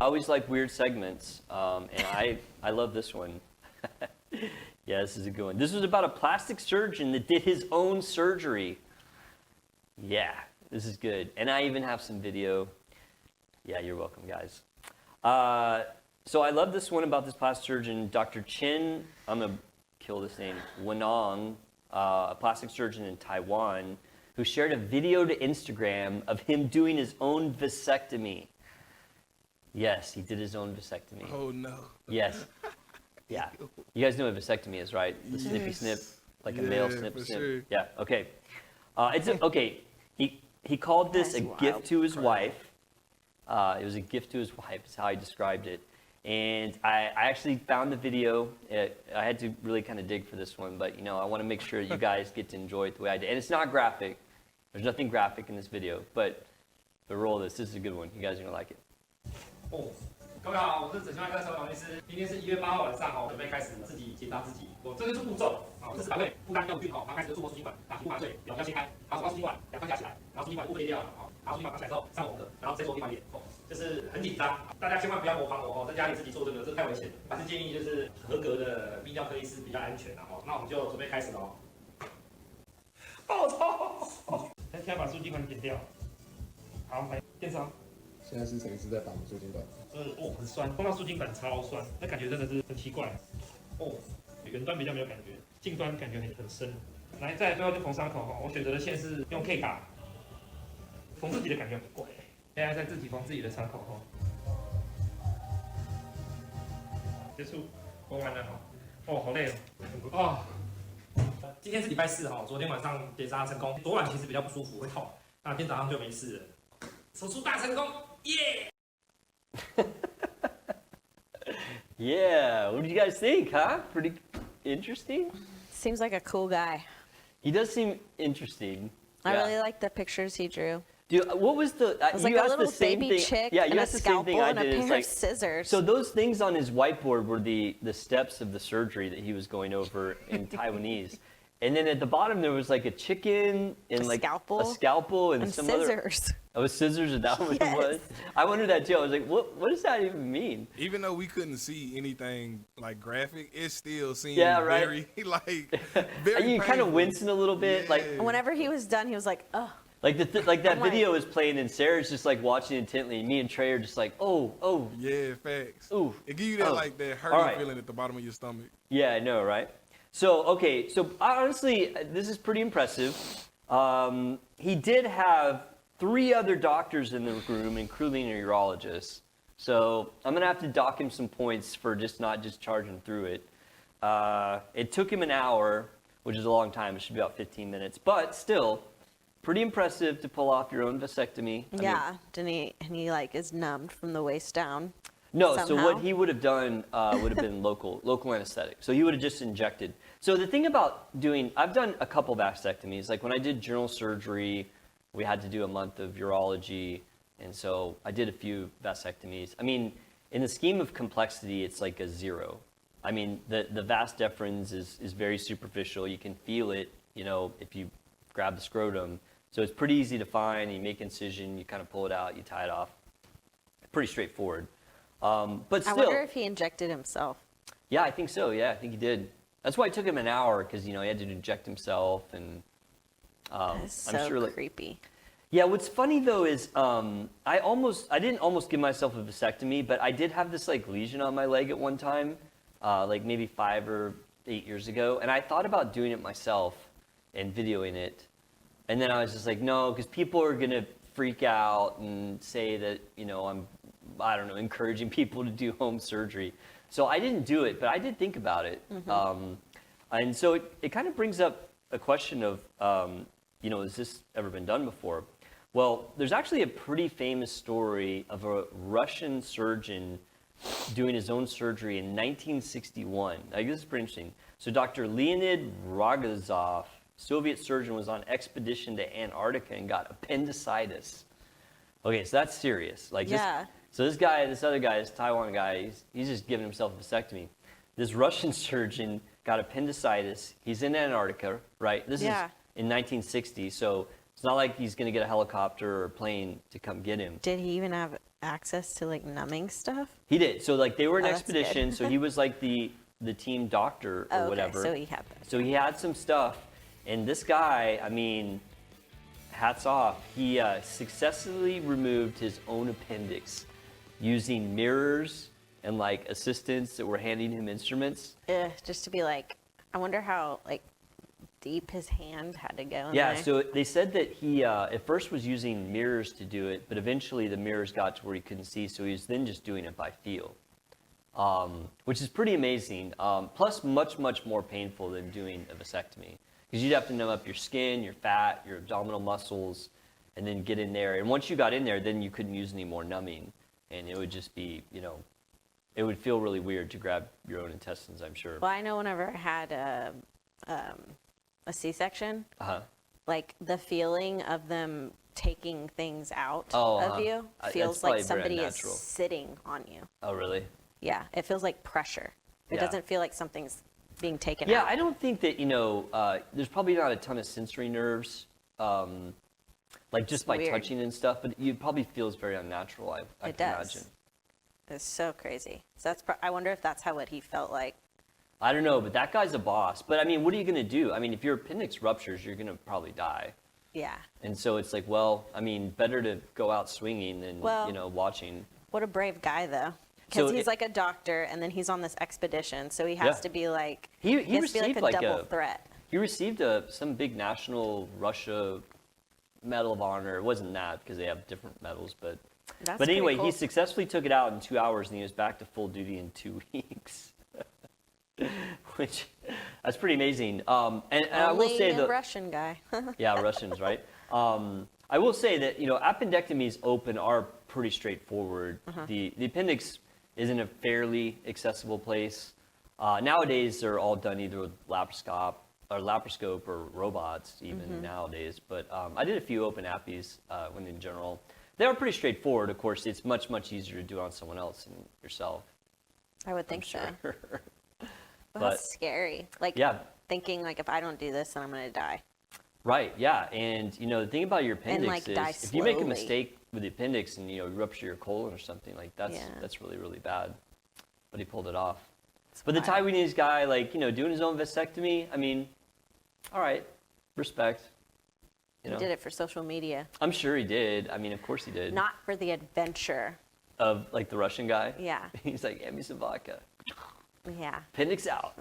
always like weird segments, and I love this one. Yeah, this is a good one. This was about a plastic surgeon that did his own surgery. Yeah, this is good. And I even have some video. Yeah, you're welcome, guys. So I love this one about this plastic surgeon, Dr. Chen, I'm going to kill this name, Wenong, a plastic surgeon in Taiwan, who shared a video to Instagram of him doing his own vasectomy. Yes, he did his own vasectomy. Oh, no. Yes. Yeah. You guys know what vasectomy is, right? The snippy snip, like a male snip snip. Sure. Yeah, okay. Okay. He called this a gift to his wife. It was a gift to his wife, is how he described it. And I actually found the video. I had to really kind of dig for this one, but I want to make sure you guys get to enjoy it the way I did. And it's not graphic. There's nothing graphic in this video, but roll this. This is a good one. You guys are going to like it. 各位好，我是整形外科陈王医师。今天是1月8号晚上，准备开始自己检查自己。这就是步骤，这是把位负担用具，然后开始触摸输精管，打皮肤麻醉，表皮要切开，然后手把输精管两块夹起来，然后输精管部分裂掉了，然后输精管拔起来之后上红的，然后再做另外一点，就是很紧张，大家千万不要模仿我在家里自己做这个，这太危险了。还是建议就是合格的泌尿科医师比较安全那我们就准备开始喽。爆操！现在把输精管剪掉，好，来电伤。 现在是谁是在打输精管？很酸，碰到输精管超酸，那感觉真的是很奇怪。远端比较没有感觉，近端感觉很深。来，再来最后就缝伤口我选择的线是用 K 卡，缝自己的感觉很怪。现在在自己缝自己的伤口结束，缝完了好累今天是礼拜四昨天晚上结扎成功，昨晚其实比较不舒服，会痛，那今天早上就没事了。手术大成功！ Yeah! Yeah, what did you guys think, huh? Pretty interesting? Seems like a cool guy. He does seem interesting. I really like the pictures he drew. Dude, what was the... it was like you a asked little the same baby thing. chick Yeah, you and a asked the same thing scalpel I and a did. pair of scissors. So those things on his whiteboard were the steps of the surgery that he was going over in Taiwanese. And then at the bottom there was like a chicken and like a scalpel and some scissors. Oh, with scissors, is that what it was? I wondered that too. I was like, what does that even mean? Even though we couldn't see anything like graphic, it still seemed very very you kind of wincing a little bit. Like whenever he was done, he was like, oh. Like that video is playing and Sarah's just like watching intently. And me and Trey are just like, oh. Yeah, facts. Ooh. It gives you that like that hurting feeling at the bottom of your stomach. Yeah, I know, right? So, okay, so honestly, this is pretty impressive. He did have 3 other doctors in the room, including a urologist. So I'm going to have to dock him some points for not charging through it. It took him an hour, which is a long time. It should be about 15 minutes. But still, pretty impressive to pull off your own vasectomy. Yeah, and he like is numbed from the waist down. No, somehow. So what he would have done would have been local anesthetic. So he would have just injected. So the thing about I've done a couple vasectomies. Like when I did general surgery, we had to do a month of urology. And so I did a few vasectomies. I mean, in the scheme of complexity, it's like a 0. I mean, the vas deferens is very superficial. You can feel it, if you grab the scrotum. So it's pretty easy to find. You make incision, you kind of pull it out, you tie it off. Pretty straightforward. But still, I wonder if he injected himself. Yeah, I think so. Yeah, I think he did. That's why it took him an hour because he had to inject himself and. That's I'm sure creepy. Yeah, what's funny though is I didn't almost give myself a vasectomy, but I did have this like lesion on my leg at one time, like maybe 5 or 8 years ago, and I thought about doing it myself and videoing it, and then I was just like, no, because people are gonna freak out and say that I don't know, encouraging people to do home surgery. So I didn't do it, but I did think about it. Mm-hmm. And so it kind of brings up a question of, has this ever been done before? Well, there's actually a pretty famous story of a Russian surgeon doing his own surgery in 1961. This is pretty interesting. So Dr. Leonid Rogozov, Soviet surgeon, was on expedition to Antarctica and got appendicitis. Okay, so that's serious. This other guy, this Taiwan guy, he's just giving himself a vasectomy. This Russian surgeon got appendicitis. He's in Antarctica, right? This is in 1960, so it's not like he's going to get a helicopter or a plane to come get him. Did he even have access to like numbing stuff? He did. So like they were an Oh, that's good. expedition, so he was like the team doctor or Oh, okay. whatever. So he had that. So he had some stuff, and this guy, I mean, hats off. He successfully removed his own appendix using mirrors and like assistants that were handing him instruments. Just to be like, I wonder how like deep his hand had to go in Yeah, there. so they said that he at first was using mirrors to do it, but eventually the mirrors got to where he couldn't see, so he was then just doing it by feel, which is pretty amazing. Plus, much more painful than doing a vasectomy, because you'd have to numb up your skin, your fat, your abdominal muscles, and then get in there. And once you got in there, then you couldn't use any more numbing, and it would just be, it would feel really weird to grab your own intestines, I'm sure. Well, I know whenever I had a C-section, like the feeling of them taking things out of you That's feels probably like very somebody is unnatural. sitting on you. Oh, really? Yeah, it feels like pressure. It Yeah. doesn't feel like something's being taken Yeah, out. I don't think that, there's probably not a ton of sensory nerves, like just by weird. touching and stuff, but it probably feels very unnatural, I It can does. imagine. It's so crazy. So I wonder if that's how what he felt like. I don't know, but that guy's a boss. But I mean, what are you going to do? I mean, if your appendix ruptures, you're going to probably die. Yeah. And so it's like, well, I mean, better to go out swinging than, Well- watching. What a brave guy, though. Because So he's it- like a doctor, and then he's on this expedition, so he has Yeah. to be like He has to be received like like a double a- threat. He received some big national Russia Medal of Honor. It wasn't that, because they have different medals, but... That's But anyway, pretty cool. he successfully took it out in 2 hours, and he was back to full duty in 2 weeks. Which, that's pretty amazing. And I will Only say a that, Russian guy. yeah, Russians, right? I will say that, appendectomies open are pretty straightforward. The appendix is in a fairly accessible place. Nowadays, they're all done either with laparoscope or robots, even nowadays. But I did a few open appies when in general. They are pretty straightforward. Of course, it's much easier to do on someone else than yourself. I would think so. Sure. But But- that's scary. Like Yeah. thinking like if I don't do this, then I'm gonna die. Right, yeah. And, the thing about your appendix like, is die if you make a slowly. mistake with the appendix and, you rupture your colon or something, like that's Yeah. that's really, really bad. But he pulled it off. It's But the wild. Taiwanese guy, like, doing his own vasectomy, I mean, all right, respect. He did it for social media, I'm sure he did. I mean, of course he did. not for the adventure. Of, like, the Russian guy? Yeah. He's like, hand me some vodka. Yeah. Appendix out.